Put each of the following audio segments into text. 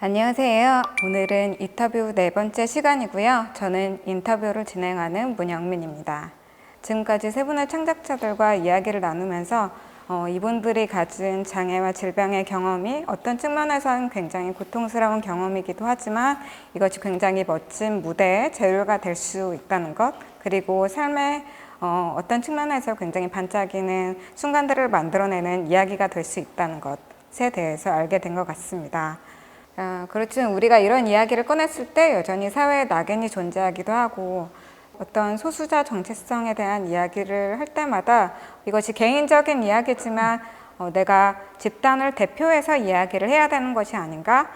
안녕하세요. 오늘은 인터뷰 네 번째 시간이고요. 저는 인터뷰를 진행하는 문영민입니다. 지금까지 세 분의 창작자들과 이야기를 나누면서 이분들이 가진 장애와 질병의 경험이 어떤 측면에서는 굉장히 고통스러운 경험이기도 하지만 이것이 굉장히 멋진 무대의 재료가 될 수 있다는 것, 그리고 삶의 어떤 측면에서 굉장히 반짝이는 순간들을 만들어내는 이야기가 될 수 있다는 것에 대해서 알게 된 것 같습니다. 그렇지만 우리가 이런 이야기를 꺼냈을 때 여전히 사회에 낙인이 존재하기도 하고 어떤 소수자 정체성에 대한 이야기를 할 때마다 이것이 개인적인 이야기지만 내가 집단을 대표해서 이야기를 해야 되는 것이 아닌가,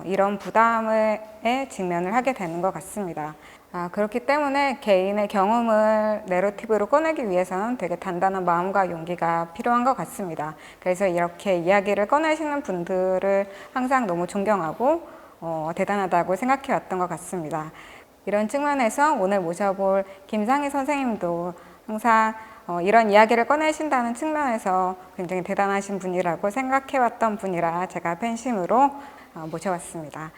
이런 부담에 직면을 하게 되는 것 같습니다. 그렇기 때문에 개인의 경험을 내러티브로 꺼내기 위해서는 되게 단단한 마음과 용기가 필요한 것 같습니다. 그래서 이렇게 이야기를 꺼내시는 분들을 항상 너무 존경하고 대단하다고 생각해 왔던 것 같습니다. 이런 측면에서 오늘 모셔볼 김상희 선생님도 항상 이런 이야기를 꺼내신다는 측면에서 굉장히 대단하신 분이라고 생각해 왔던 분이라 제가 팬심으로 모셔왔습니다.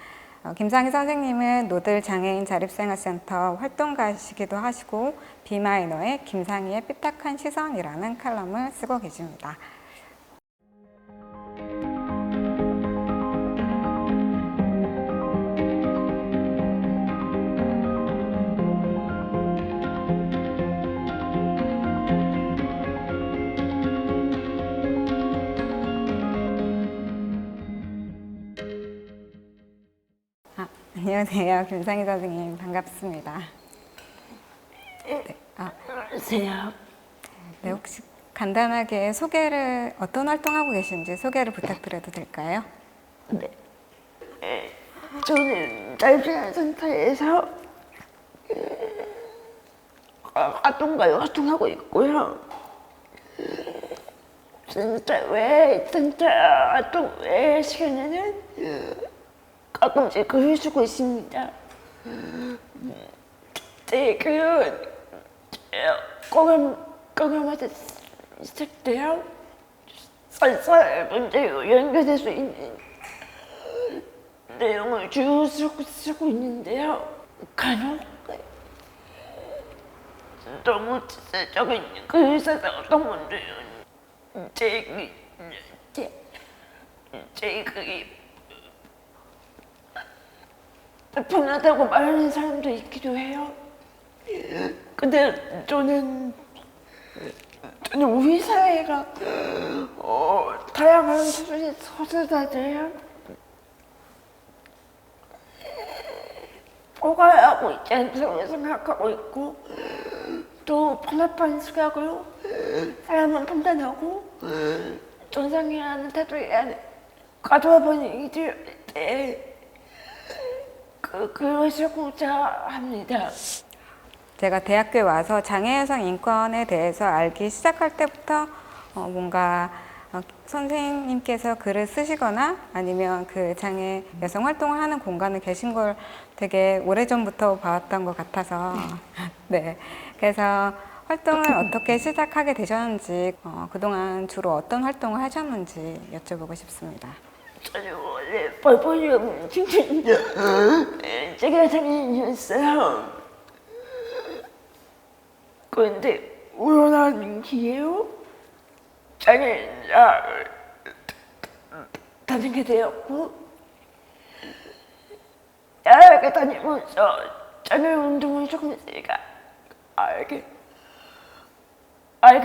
김상희 선생님은 노들 장애인 자립생활센터 활동가시기도 하시고 비마이너의 김상희의 삐딱한 시선이라는 칼럼을 쓰고 계십니다. 안녕하세요. 김상희 선생님 반갑습니다. 네. 안녕하세요. 네, 혹시 간단하게 소개를 어떤 활동하고 계신지 소개를 부탁드려도 될까요? 네. 저는 자립생활센터에서 활동하고 있고요. 센터 활동 외 시간에는 가끔씩 글을 쓰고 있습니다. 공감에서 시작돼요. 쌀쌀 문제로 연결될 수 있는 내용을 주로 쓰고 있는데요. 간혹 너무 지적인 글을 써서 어떤 분들은 제 글이 불편하다고 말하는 사람도 있기도 해요. 근데 저는 우리 사회가 다양한 소수자들을 포괄하고 있지 않다고 생각하고 있고, 또 편협한 시각으로 사람은 판단하고 정상이라는 태도에 가둬버린 이들에 글을 쓰고자 합니다. 제가 대학교에 와서 장애 여성 인권에 대해서 알기 시작할 때부터 뭔가 선생님께서 글을 쓰시거나 아니면 그 장애 여성 활동을 하는 공간에 계신 걸 되게 오래전부터 봐왔던 것 같아서 네, 그래서 활동을 어떻게 시작하게 되셨는지, 그동안 주로 어떤 활동을 하셨는지 여쭤보고 싶습니다. 저는 원래 벌벌이없는 제가 장애인이었어요. 그런데 우연한 기회로 장애인을 다니게 되었고, 대학에 다니면서 장애운동을 조금씩 알게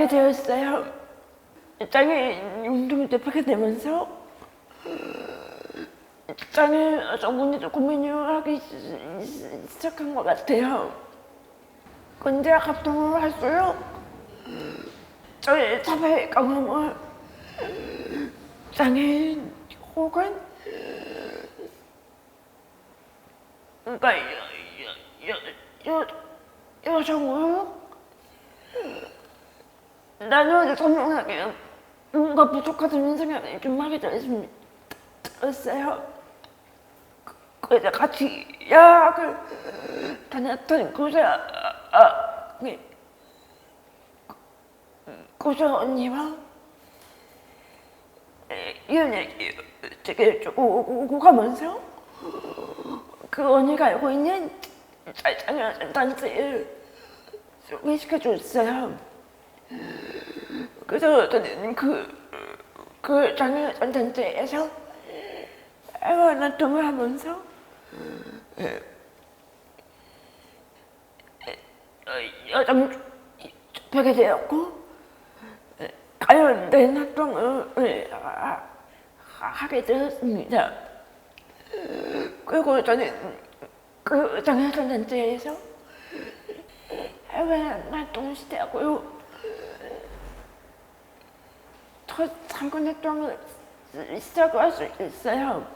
되었어요. 장애인 운동을 대표하게 되면서 장애 여성분들도 고민을 하기 시작한 것 같아요. 근데 활동을 할수록 저의 사회 경험을 장애인 혹은 그러니까 여성으로 나누어서 설명하기에 뭔가 부족하다는 생각이 좀 하게 들었어요. 그래서 같이 약을 다녔던 교사 언니와 이런 얘기 되게 오고 가면서 그 언니가 알고 있는 장애인 단체를 소개시켜줬어요. 그래서 저는 그 장애인 단체에서 해외 활동을 하면서 여정 접하게 되었고 관련된 활동을 하게 되었습니다. 그리고 저는 그 장애인 단체에서 해외 활동을 시작하고요. 첫 상권 활동을 시작할 수 있어요.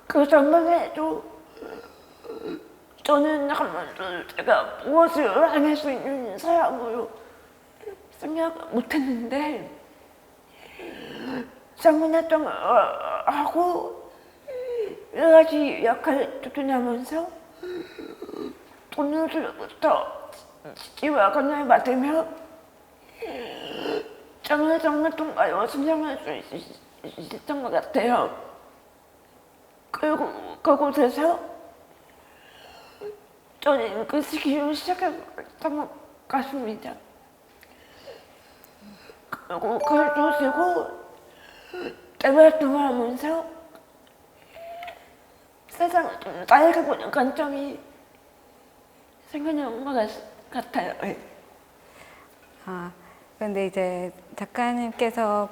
그 전만 해도 저는 한 번도 제가 무엇을 안 할 수 있는 사람으로 생각 못했는데 상권 활동을 하고 여러 가지 역할을 도전하면서 오늘부터 지와 건강을 맡으며 장애인 활동가로 성장할 수 있었던 것 같아요. 그리고 그곳에서 저는 그 시기를 시작했던 것 같습니다. 그리고 글도 쓰고 대화 활동을 하면서 세상을 좀 다르게 보는 관점이 생겨난 것 같아요. 그런데 이제 작가님께서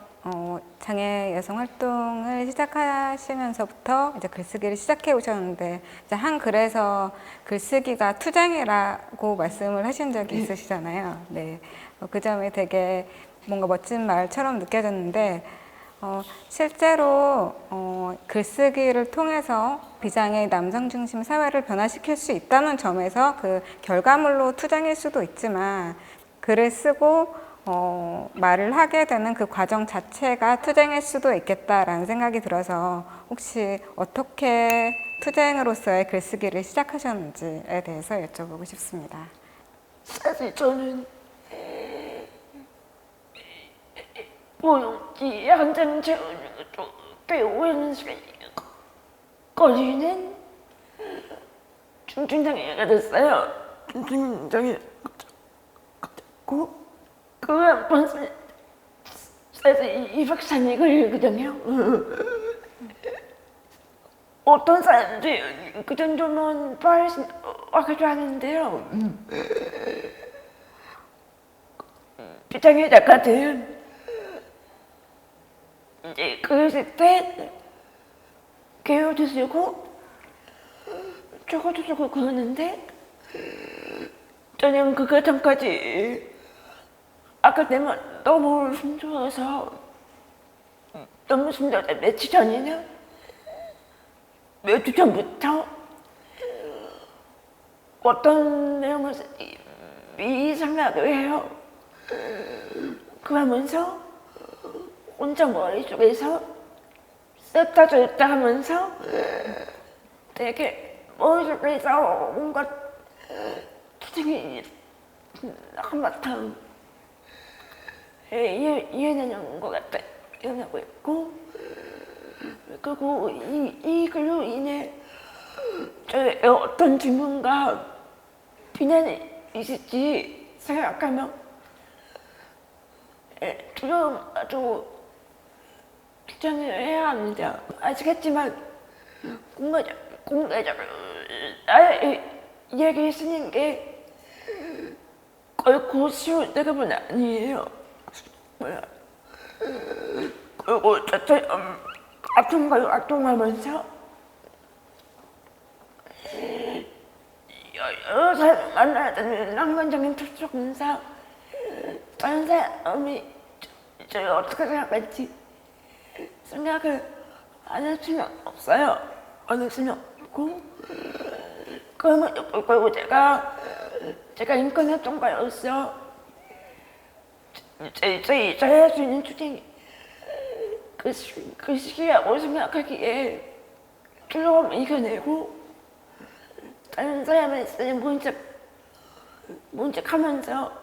장애 여성 활동을 시작하시면서부터 이제 글쓰기를 시작해 오셨는데 이제 한 글에서 글쓰기가 투쟁이라고 말씀을 하신 적이 있으시잖아요. 네, 그 점이 되게 뭔가 멋진 말처럼 느껴졌는데 실제로 글쓰기를 통해서 비장애인 남성 중심 사회를 변화시킬 수 있다는 점에서 그 결과물로 투쟁일 수도 있지만 글을 쓰고 말을 하게 되는 그 과정 자체가 투쟁일 수도 있겠다라는 생각이 들어서 혹시 어떻게 투쟁으로서의 글쓰기를 시작하셨는지에 대해서 여쭤보고 싶습니다. 사실 저는 뭐였지 한장 채우는 것도 꽤 오랜 시간이 걸리는 중증장애가 됐어요. 중증장애 됐고 그 한번 사실 2박 3일 걸리거든요. 어떤 사람들이 그 정도면 빨리 와기도 하는데요. 비장애 작가들은 이제 그랬을 때 개요도 쓰고 저거도 쓰고 그러는데 저는 그 과정까지 아까 때만 너무 힘들어서 너무 힘들어서 며칠 전에는 몇 주 전부터 어떤 내용을 미리 생각을 해요. 그러면서 혼자 머릿속에서 썼다 줬다 하면서 되게 머릿속에서 뭔가 투쟁이 한바탕 이해되는 것 같아요. 이해하고 있고 그리고 이 글로 인해 저의 어떤 질문과 비난이 있을지 생각하면 두려움도 주장을 해야 합니다. 아시겠지만 공개적으로 나의 이야기를 쓰는 게 결코 쉬운 작업은 아니에요. 그리고 저처럼 아픔과 활동하면서 여러 사람을 만나야 되는 낭만적인 특성상 다른 사람이 저를 어떻게 생각할지 생각을 안 할 수는 없어요. 안 할 수는 없고 그럼에도 불구하고 제가 인권활동가로서 저희 할 수 있는 투쟁이 그 시기라고 생각하기에 두려움을 이겨내고 다른 사람을 쓰는 문책하면서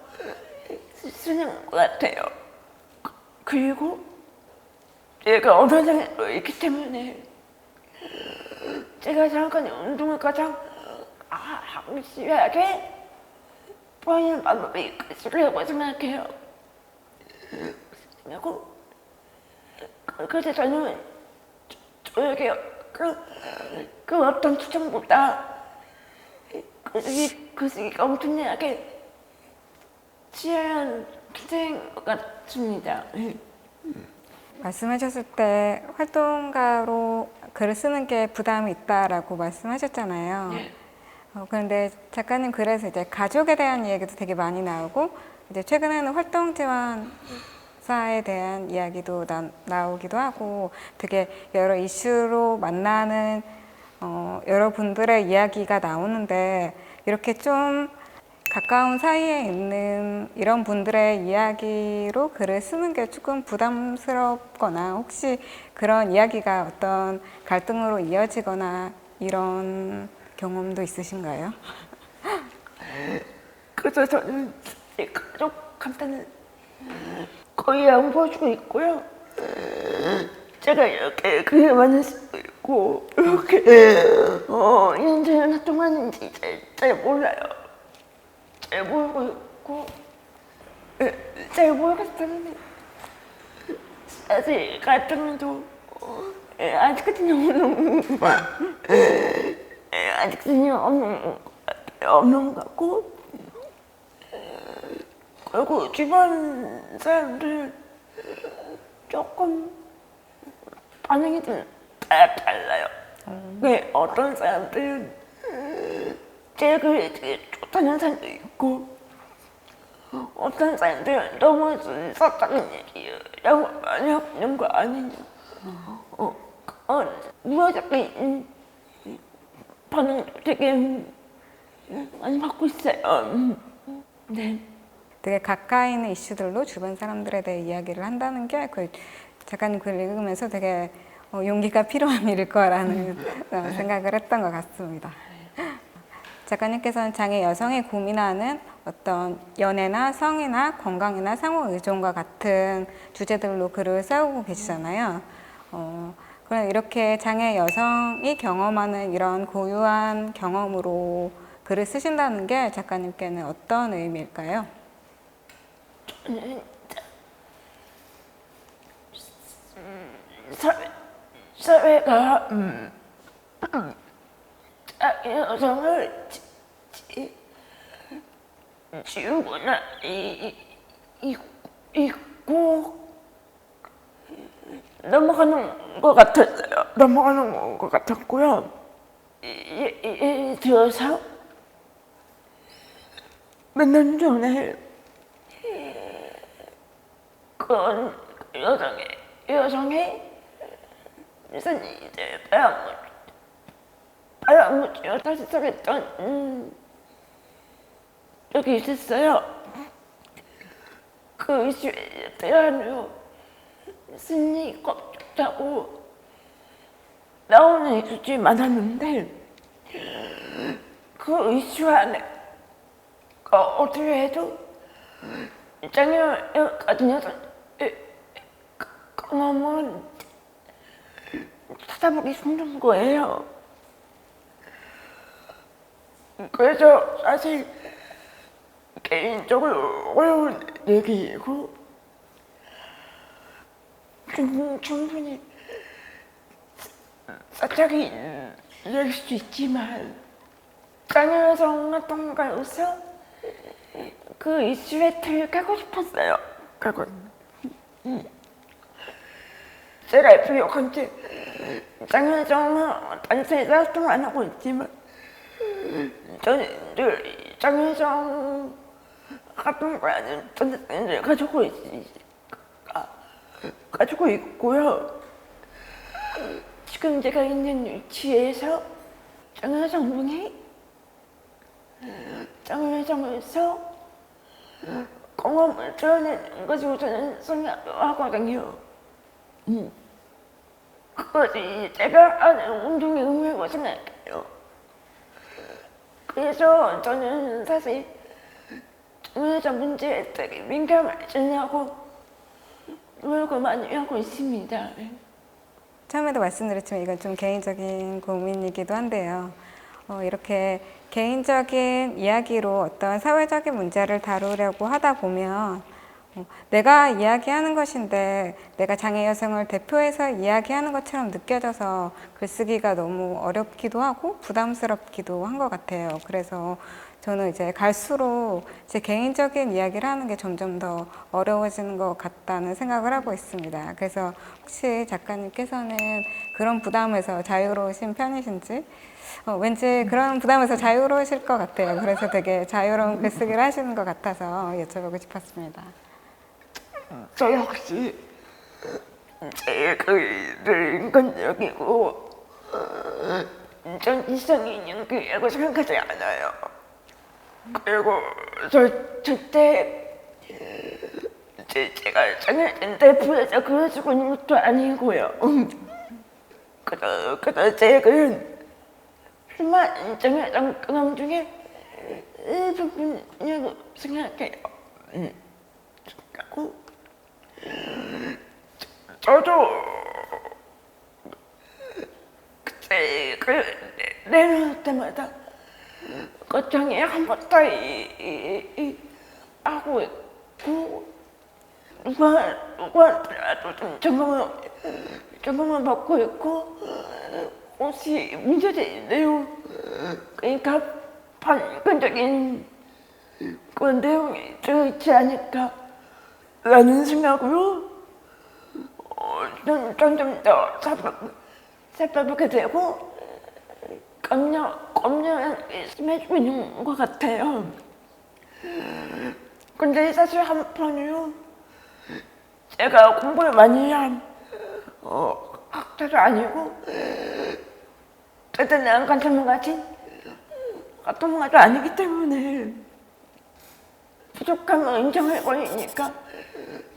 쓰는 것 같아요. 그리고 제가 언어장애도 있기 때문에 제가 생각하는 운동을 가장 확실하게 보이는 방법이 그것이라고 생각해요. 그리고 그래서 저는 저에게 그 어떤 투정보다 그것이 엄청나게 치열한 투쟁인 것 같습니다. 말씀하셨을 때 활동가로 글을 쓰는 게 부담이 있다라고 말씀하셨잖아요. 네. 그런데 작가님 글에서 이제 가족에 대한 이야기도 되게 많이 나오고 이제 최근에는 활동 지원사에 대한 이야기도 나오기도 하고 되게 여러 이슈로 만나는 여러분들의 이야기가 나오는데 이렇게 좀 가까운 사이에 있는 이런 분들의 이야기로 글을 쓰는 게 조금 부담스럽거나 혹시 그런 이야기가 어떤 갈등으로 이어지거나 이런 경험도 있으신가요? 그래서 저는 제 가족한테는 거의 안 보여주고 있고요. 제가 이렇게 글을 많이 쓰고 있고 이렇게 현재 활동하는지 잘 몰라요. 잘 모르고 있고 잘 모르겠었는데 사실 갈등도 아직까지는 없는 것 같고 그리고 주변 사람들 조금 반응이 좀 달라요. 어떤 사람들은 제 글이 되게 좋다는 사람도 있고 어떤 사람들은 너무 썼다는 얘기라고 많이 하는 거 아니냐. 무의식적인 반응도 되게 많이 받고 있어요. 네. 되게 가까이 있는 이슈들로 주변 사람들에 대해 이야기를 한다는 게 그 작가님 글 읽으면서 되게 용기가 필요한 일일 거라는 생각을 했던 것 같습니다. 작가님께서는 장애 여성이 고민하는 어떤 연애나 성이나 건강이나 상호 의존과 같은 주제들로 글을 써오고 계시잖아요. 그럼 이렇게 장애 여성이 경험하는 이런 고유한 경험으로 글을 쓰신다는 게 작가님께는 어떤 의미일까요? 사회가 장애 여성을 지우거나 잊고 넘어가는 것 같았어요. 넘어가는 것 같았고요. 예를 들어서 몇 년 전에 그런 여성이 무슨 이제 바람을 다시 시작했던 적이 있었어요. 그 이슈에 대한 승리 꼭 좋다고 나오는 이슈들이 많았는데 그 이슈 안에 어떻게 해도 장애 같은 여성의 경험은 찾아보기 힘든 거예요. 그래서 사실 개인적으로 어려운 얘기이고 충분히 살짝이 이해할 수 있지만 장애 여성 활동가로서 그 이슈에 틀을 깨고 싶었어요. 그리고 제가 비옥한테 장애 여성 단체에서 활동 안 하고 있지만 저는 늘 장애 여성 활동가는 단체를 가지고 있고요. 지금 제가 있는 위치에서 장애 여성분이 장애 여성에서 경험을 드러내는 것으로 저는 생각하거든요. 그것이 제가 하는 운동의 의미라고 생각해요. 그래서 저는 사실 장애 여성 문제에 되게 민감하시냐고 노력을 많이 하고 있습니다. 처음에도 말씀드렸지만 이건 좀 개인적인 고민이기도 한데요. 이렇게 개인적인 이야기로 어떤 사회적인 문제를 다루려고 하다 보면 내가 이야기하는 것인데 내가 장애 여성을 대표해서 이야기하는 것처럼 느껴져서 글쓰기가 너무 어렵기도 하고 부담스럽기도 한 것 같아요. 그래서 저는 이제 갈수록 제 개인적인 이야기를 하는 게 점점 더 어려워지는 것 같다는 생각을 하고 있습니다. 그래서 혹시 작가님께서는 그런 부담에서 자유로우신 편이신지 왠지 그런 부담에서 자유로우실 것 같아요. 그래서 되게 자유로운 글쓰기를 하시는 것 같아서 여쭤보고 싶었습니다. 저 역시 제 글을 인간적이고 전지성이 있는 글이라고 생각하지 않아요. 그리고 절대 제가 장애인 대표에서 그려주고 있는 것도 아니고요. 그저 제 글은 필만 장애인 경험 중에 일부분이라고 생각해요. 그리고 저도 그때 글 내놓을 때마다 걱정이 한 번 더 하고 있고 누구한테라도 좀 점검을 받고 있고 혹시 문제들이 있네요. 그러니까 반인간적인 그런 내용이 들어있지 않을까 라는 생각으로 점점 더 살펴보게 되고 검열이 심해지고 있는 것 같아요. 근데 사실 한편으로 제가 공부를 많이 한 학자도 아니고 대단한 관점을 가진 전문가도 아니기 때문에 부족함을 인정해 버리니까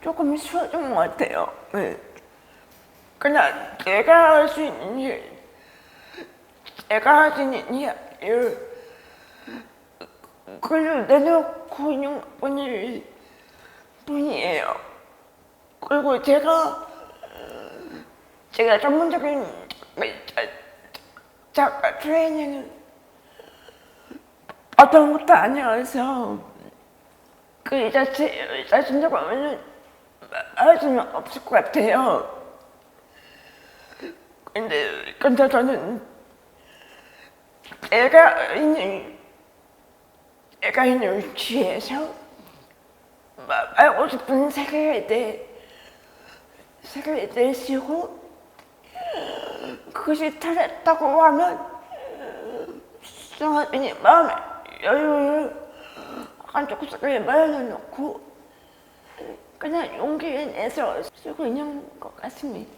조금 쉬워진 것 같아요. 네. 그냥 제가 할 수 있는 일, 제가 할 수 있는 이야기를 글을 내놓고 있는 뿐이에요. 그리고 제가 전문적인 작가 트레이닝을 받은 것도 아니어서 그 자신적으로 할 수는 없을 것 같아요. 근데 저는 제가 있는 위치에서 알고 싶은 세계에 대해 쓰고 그것이 틀렸다고 하면 수정하더니 마음의 여유를 한쪽 속에 마련해놓고 그냥 용기를 내서 쓰고 있는 것 같습니다.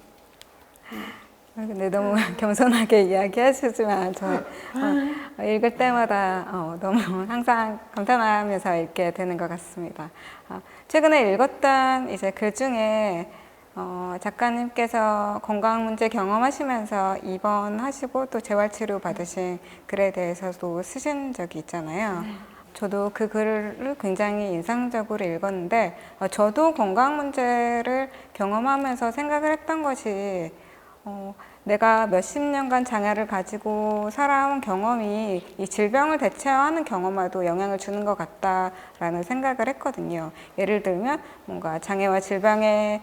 근데 너무 겸손하게 이야기하시지만 저 읽을 때마다 너무 항상 감탄하면서 읽게 되는 것 같습니다. 최근에 읽었던 이제 글 중에 작가님께서 건강 문제 경험하시면서 입원하시고 또 재활치료 받으신 글에 대해서도 쓰신 적이 있잖아요. 네. 저도 그 글을 굉장히 인상적으로 읽었는데 저도 건강 문제를 경험하면서 생각을 했던 것이 내가 몇십 년간 장애를 가지고 살아온 경험이 이 질병을 대체하는 경험에도 영향을 주는 것 같다라는 생각을 했거든요. 예를 들면 뭔가 장애와 질병의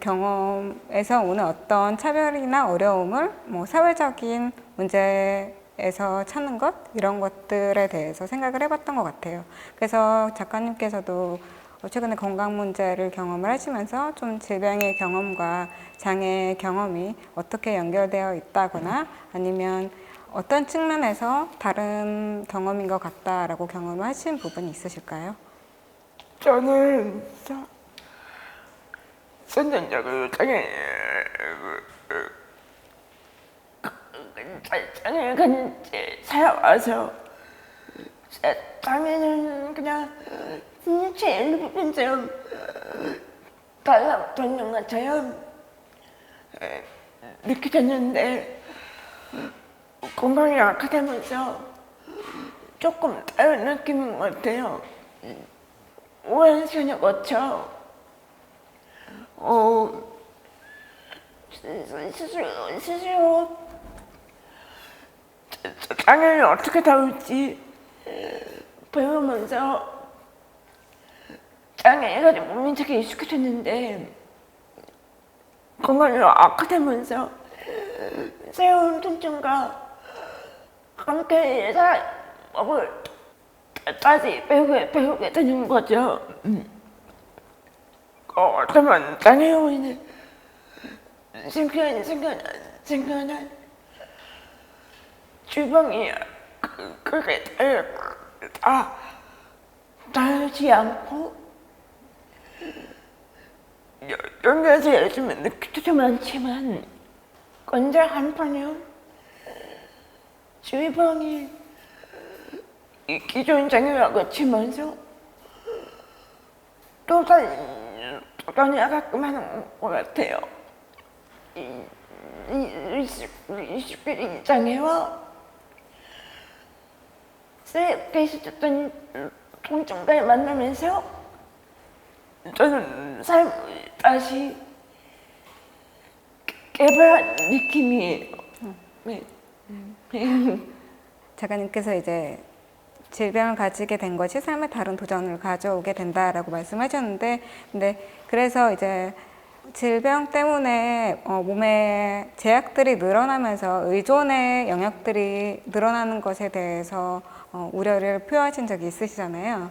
경험에서 오는 어떤 차별이나 어려움을 사회적인 문제에서 찾는 것 이런 것들에 대해서 생각을 해봤던 것 같아요. 그래서 작가님께서도 최근에 건강 문제를 경험을 하시면서 좀 질병의 경험과 장애의 경험이 어떻게 연결되어 있다거나 아니면 어떤 측면에서 다른 경험인 것 같다라고 경험을 하신 부분이 있으실까요? 저는 선천적으로 장애를 가진 채 살아와서 장애는 그냥 신체 일부분처럼 달라붙는 것처럼 느껴졌는데 건강이 악화되면서 조금 다른 느낌인 것 같아요. 오랜 시간을 거쳐 스스로 장애를 어떻게 다룰지 배우면서 장애가 몸이 되게 익숙해졌는데 건강이 악화되면서 새로운 통증과 함께 사업을 다시 배우게 되는 거죠. 어쩌면 장애 요인은 생겨난 주방이 그게 다르지 않고 연결해서 요즘은 느끼도 많지만 근데 한편은 주방이 이 기존 장애와 같이면서 또 다른 가끔 하는 것 같아요. 리스피링 장애와 스트레스 있었던 통증을 만나면서 저는 삶을 다시 개발한 느낌이에요. 네. 작가님께서 이제 질병을 가지게 된 것이 삶에 다른 도전을 가져오게 된다라고 말씀하셨는데, 근데 그래서 이제 질병 때문에 몸에 제약들이 늘어나면서 의존의 영역들이 늘어나는 것에 대해서 우려를 표하신 적이 있으시잖아요.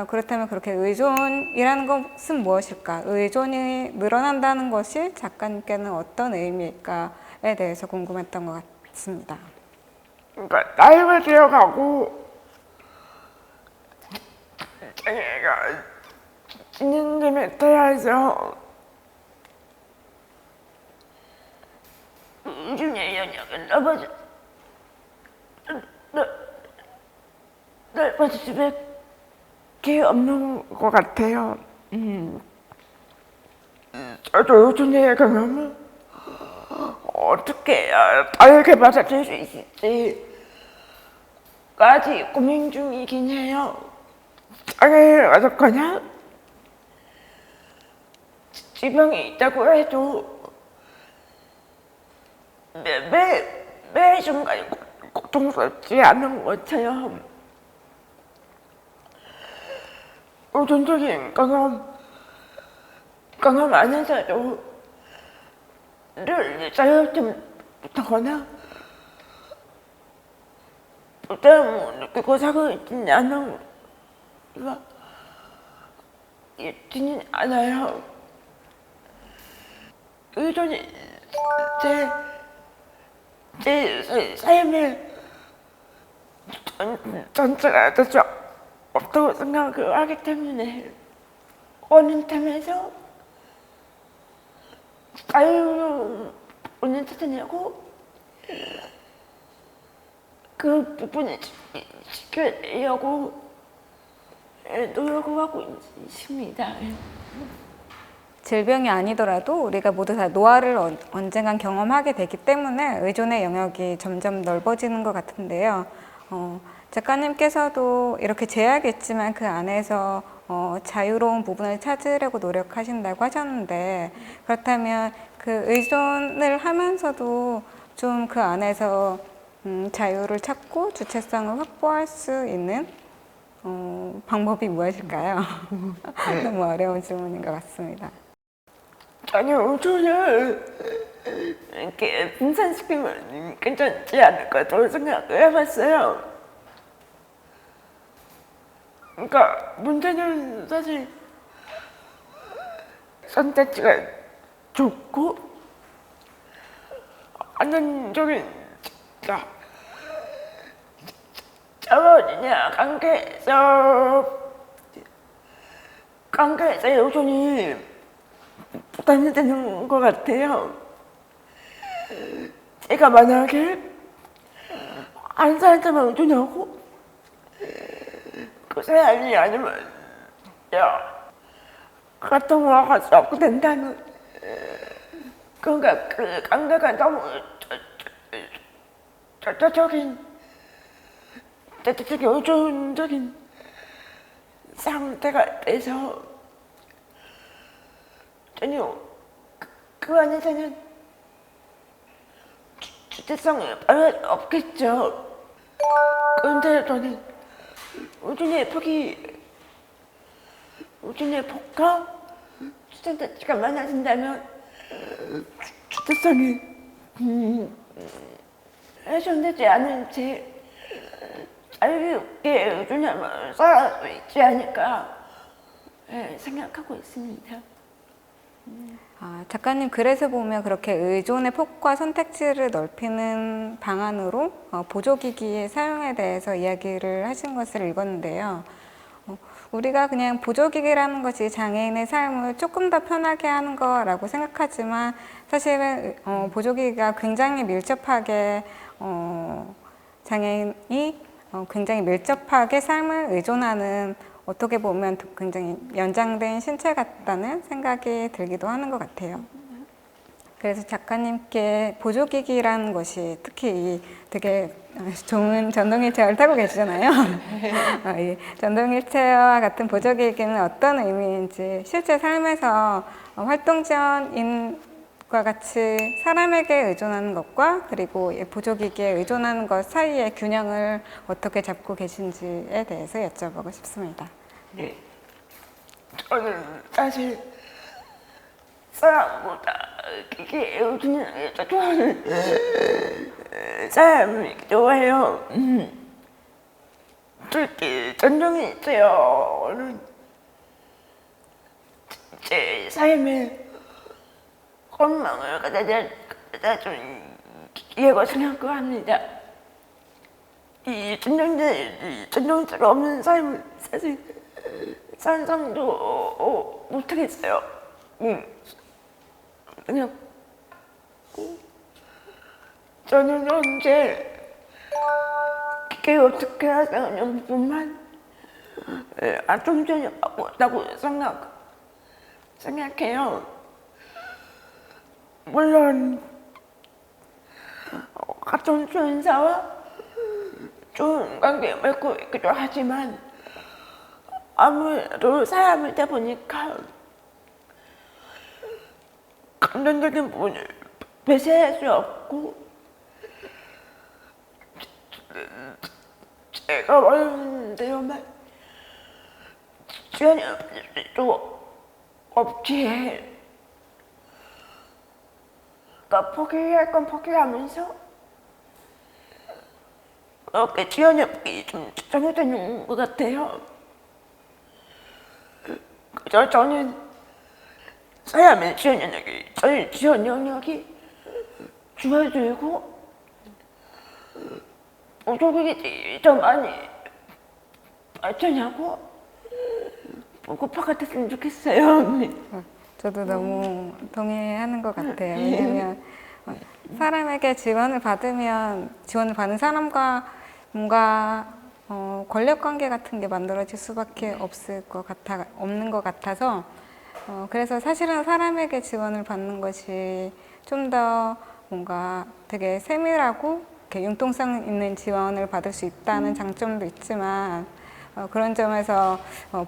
그렇다면 그렇게 의존이라는 것은 무엇일까? 의존이 늘어난다는 것이 작가님께는 어떤 의미일까에 대해서 궁금했던 것 같습니다. 그러니까 나이가 들어가고 장애가 진행됨에 따라서 의존의 영역은 넓어질 수밖에 없는 것 같아요. 저도 의존의 경험을 어떻게 다르게 받아들일 수 있을지까지 고민 중이긴 해요. 장애를 가졌거나 질병이 있다고 해도 매 순간 고통스럽지 않은 것처럼 의존적인 경험 안에서도 늘 자유롭지 못하거나 부담을 느끼고 살고 있지는 않아요. 의존이 제 삶의 전체가 대체 없다고 생각을 하기 때문에 어느 틈에서 자유로운 찾아내고 그 부분을 지켜내려고 노력을 하고 있습니다. 질병이 아니더라도 우리가 모두 다 노화를 언젠간 경험하게 되기 때문에 의존의 영역이 점점 넓어지는 것 같은데요. 작가님께서도 이렇게 제약이 있지만 그 안에서 자유로운 부분을 찾으려고 노력하신다고 하셨는데, 그렇다면 그 의존을 하면서도 좀 그 안에서 자유를 찾고 주체성을 확보할 수 있는 방법이 무엇일까요? 너무 어려운 질문인 것 같습니다. 아니, 의존을 이렇게 분산시키면 괜찮지 않을까 생각을 해봤어요. 그러니까 문제는 사실 선택지가 좋고 안정적인 자원이냐 관계에서 의존이 부담이 되는 것 같아요. 제가 만약에 한 사람한테만 의존하고 그 사람이 아니면 같은 거가 없고 된다면 그러니까 그 관계가 너무 절대적인 의존적인 상태가 돼서 전혀 그 안에서는 주체성이 별로 없겠죠. 그런데 저는 우진의 폭과 주체자체가 많아진다면 주체성이 훼손되지 않은 채 자유롭게 의존하며 살아갈 수 있지 않을까 생각하고 있습니다. 작가님 글에서 보면 그렇게 의존의 폭과 선택지를 넓히는 방안으로 보조기기의 사용에 대해서 이야기를 하신 것을 읽었는데요. 우리가 그냥 보조기기라는 것이 장애인의 삶을 조금 더 편하게 하는 거라고 생각하지만 사실은 보조기기가 굉장히 밀접하게 장애인이 굉장히 밀접하게 삶을 의존하는 어떻게 보면 굉장히 연장된 신체 같다는 생각이 들기도 하는 것 같아요. 그래서 작가님께 보조기기라는 것이 특히 이 되게 좋은 전동 휠체어를 타고 계시잖아요. 이 전동 휠체어와 같은 보조기기는 어떤 의미인지 실제 삶에서 활동지원인과 같이 사람에게 의존하는 것과 그리고 이 보조기기에 의존하는 것 사이의 균형을 어떻게 잡고 계신지에 대해서 여쭤보고 싶습니다. 네, 저는 사실 사람보다 기계에 의존하는 게 더 좋아하는 사람이 좋아해요. 특히 전동이 있어요는 제 삶에 건강을 가져준 기계가 생각합니다. 이 전동체가 없는 삶을 사실 상상도 못하겠어요. 그냥 저는 현재 기계 어떻게 하냐는 뿐만 아tom전이 없다고 생각해요. 물론 같은 수행사와 좋은 관계 맺고 있기도 하지만 아무래도 사람이다 보니까 감정적인 부분을 배제할 수 없고 제가 원하는 대로만 지원이 또 없기에 그러니까 포기할 건 포기하면서 그렇게 지원이 없기 좀 잘못된 것 같아요. 그저 저는 사람의 지원 영역이 줄어들고 보조기기 좀 많이 발전하고 보급화가 됐으면 좋겠어요. 저도 너무 동의하는 것 같아요. 왜냐하면 사람에게 지원을 받으면 지원을 받는 사람과 뭔가 권력 관계 같은 게 만들어질 수밖에 없는 것 같아서 그래서 사실은 사람에게 지원을 받는 것이 좀 더 뭔가 되게 세밀하고 이렇게 융통성 있는 지원을 받을 수 있다는 장점도 있지만 그런 점에서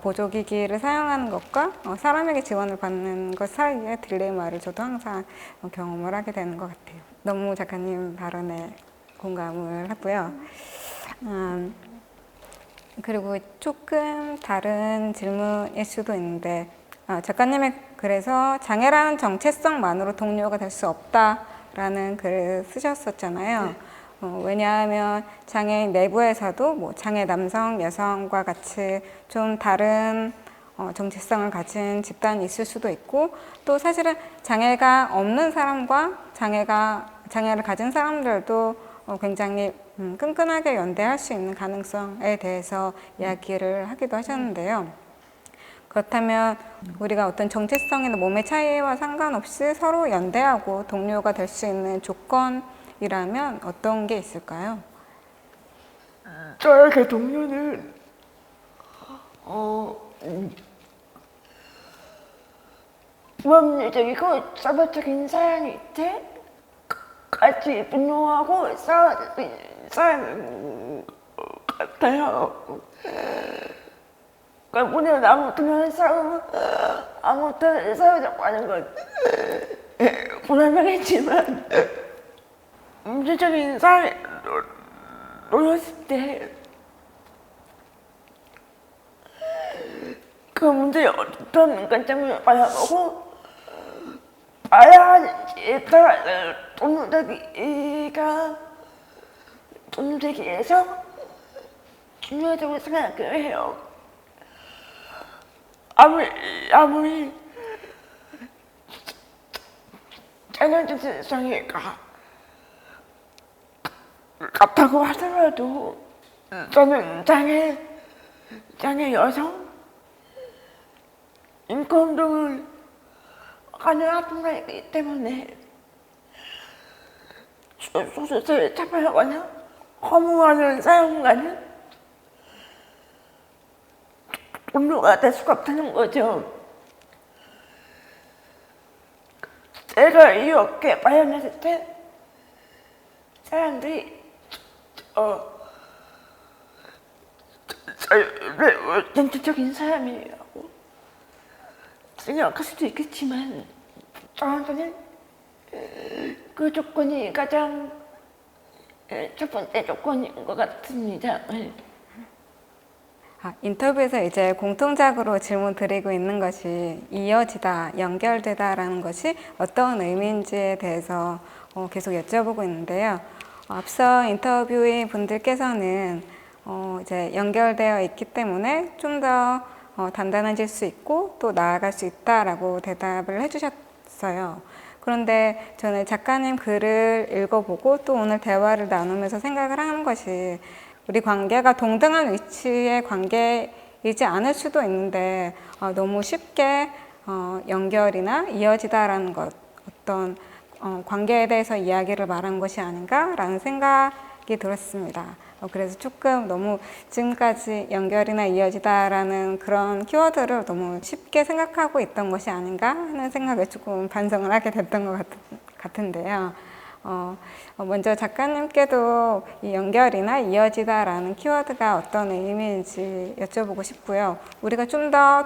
보조기기를 사용하는 것과 사람에게 지원을 받는 것 사이의 딜레마를 저도 항상 경험을 하게 되는 것 같아요. 너무 작가님 발언에 공감을 하고요. 그리고 조금 다른 질문일 수도 있는데 작가님의 글에서 장애라는 정체성만으로 동료가 될 수 없다라는 글을 쓰셨었잖아요. 왜냐하면 장애인 내부에서도 뭐 장애 남성, 여성과 같이 좀 다른 정체성을 가진 집단이 있을 수도 있고 또 사실은 장애가 없는 사람과 장애를 가진 사람들도 굉장히 끈끈하게 연대할 수 있는 가능성에 대해서 이야기를 하기도 하셨는데요. 그렇다면 우리가 어떤 정체성이나 몸의 차이와 상관없이 서로 연대하고 동료가 될 수 있는 조건이라면 어떤 게 있을까요? 저에게 동료는 모범적이고 사법적인 사람이 때 같이 분노하고 싸울 수 있는 사람 같아요. 그러니까 오늘 아무튼 싸우자고 하는 건 불안하겠지만 문제적인 사람이 놓였을 때 그 문제에 어떤 관점을 바라보고 봐야 하는지에 따라서 돈누대기에서 중요하다고 생각을 해요. 아무리 짱한테 세상이가 같다고 하더라도 저는 장애 여성 인권운동을 하는 학생이기 때문에 소수자를 차별하거나 허무하는 사용과는 동료가 될 수가 없다는 거죠. 제가 이렇게 발견했을 때 사람들이 저를 전체적인 사람이라고 생각할 수도 있겠지만 저한테는 그 조건이 가장 첫 번째 조건인 것 같습니다. 인터뷰에서 이제 공통적으로 질문 드리고 있는 것이 이어지다, 연결되다라는 것이 어떤 의미인지에 대해서 계속 여쭤보고 있는데요. 앞서 인터뷰인 분들께서는 이제 연결되어 있기 때문에 좀 더 단단해질 수 있고 또 나아갈 수 있다라고 대답을 해주셨어요. 그런데 저는 작가님 글을 읽어보고 또 오늘 대화를 나누면서 생각을 하는 것이 우리 관계가 동등한 위치의 관계이지 않을 수도 있는데 너무 쉽게 연결이나 이어지다라는 것, 어떤 관계에 대해서 이야기를 말한 것이 아닌가라는 생각이 들었습니다. 그래서 조금 너무 지금까지 연결이나 이어지다라는 그런 키워드를 너무 쉽게 생각하고 있던 것이 아닌가 하는 생각을 조금 반성을 하게 됐던 것 같은데요. 먼저 작가님께도 이 연결이나 이어지다라는 키워드가 어떤 의미인지 여쭤보고 싶고요. 우리가 좀 더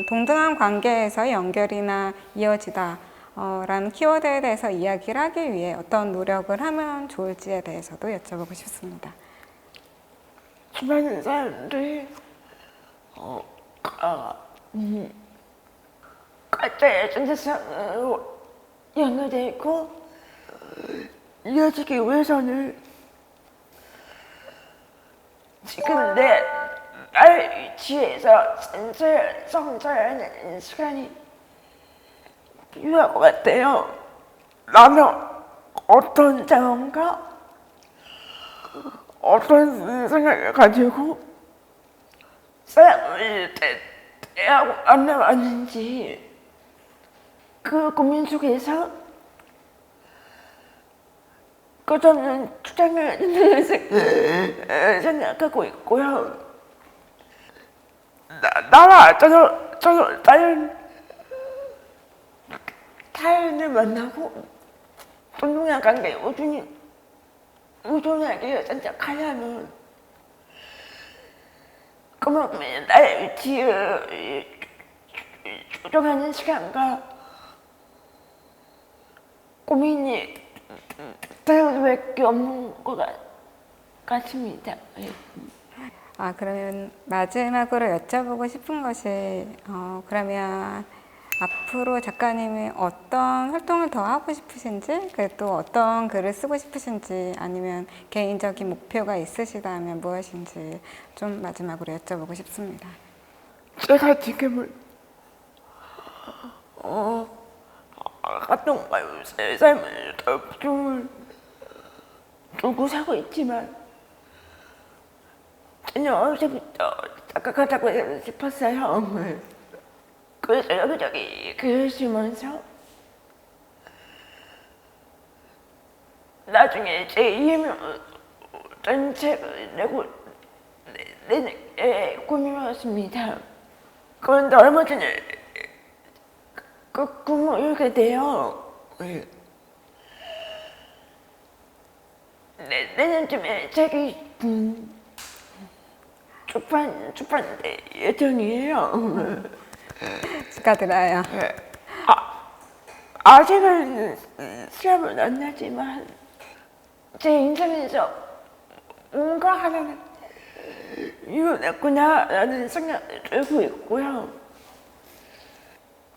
동등한 관계에서 연결이나 이어지다 라는 키워드에 대해서 이야기를 하기 위해 어떤 노력을 하면 좋을지에 대해서도 여쭤보고 싶습니다. 수많은 사람들이 가짜의 전세상으로 연결되어 있고 이어지기 위해서는 지금 나의 위치에서 성찰하는 시간이 필요할 것 같아요. 나는 어떤 상황과 어떤 생각을 가지고 사람을 대하고 안 나왔는지 그 고민 속에서 끝없는 주장을 생각하고 있고요. 나와 다른 타인을 만나고 동등한 관계에 우존하게 선택하려면 그만큼 나의 위치를 조정하는 시간과 고민이 필요할 수밖에 없는 것 같습니다. 그러면 마지막으로 여쭤보고 싶은 것이 그러면 앞으로 작가님이 어떤 활동을 더 하고 싶으신지, 또 어떤 글을 쓰고 싶으신지, 아니면 개인적인 목표가 있으시다면 무엇인지 좀 마지막으로 여쭤보고 싶습니다. 제가 지금은 활동과 삶을 좀 두고 사고 있지만 전혀 어릴 때부터 작가가자고 싶었어요. 그래서 여기저기 글을 쓰면서 나중에 제 이름으로 전책을 내는 게 꿈이었습니다. 그런데 얼마 전에 그 꿈을 이루게 돼요. 내년쯤에 책이 출판될 예정이에요. 축하드려요. 아직은 시험은 안 나지만 제 인생에서 뭔가 하나는 이뤄냈구나라는 생각이 들고 있고요.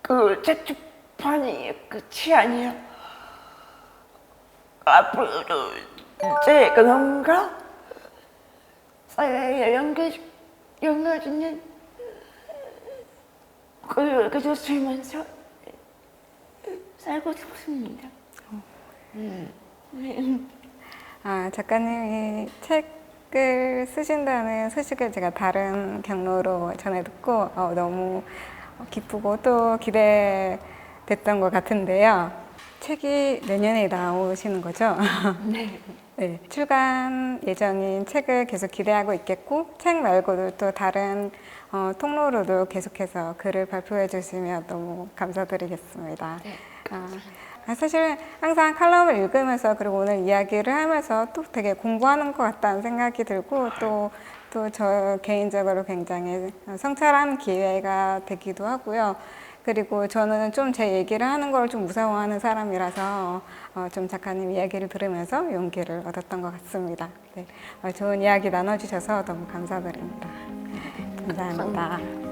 그 자취판이 끝이 아니라 앞으로도 제 그놈과 사이에 연결짓는 그걸 그려주면서 살고 싶습니다. 작가님이 책을 쓰신다는 소식을 제가 다른 경로로 전해 듣고 너무 기쁘고 또 기대됐던 것 같은데요. 책이 내년에 나오시는 거죠? 네. 네, 출간 예정인 책을 계속 기대하고 있겠고, 책 말고도 또 다른 통로로도 계속해서 글을 발표해 주시면 너무 감사드리겠습니다. 사실 항상 칼럼을 읽으면서 그리고 오늘 이야기를 하면서 또 되게 공부하는 것 같다는 생각이 들고 또 저 개인적으로 굉장히 성찰하는 기회가 되기도 하고요. 그리고 저는 좀 제 얘기를 하는 걸 좀 무서워하는 사람이라서 좀 작가님 이야기를 들으면서 용기를 얻었던 것 같습니다. 네, 좋은 이야기 나눠주셔서 너무 감사드립니다. 감사합니다.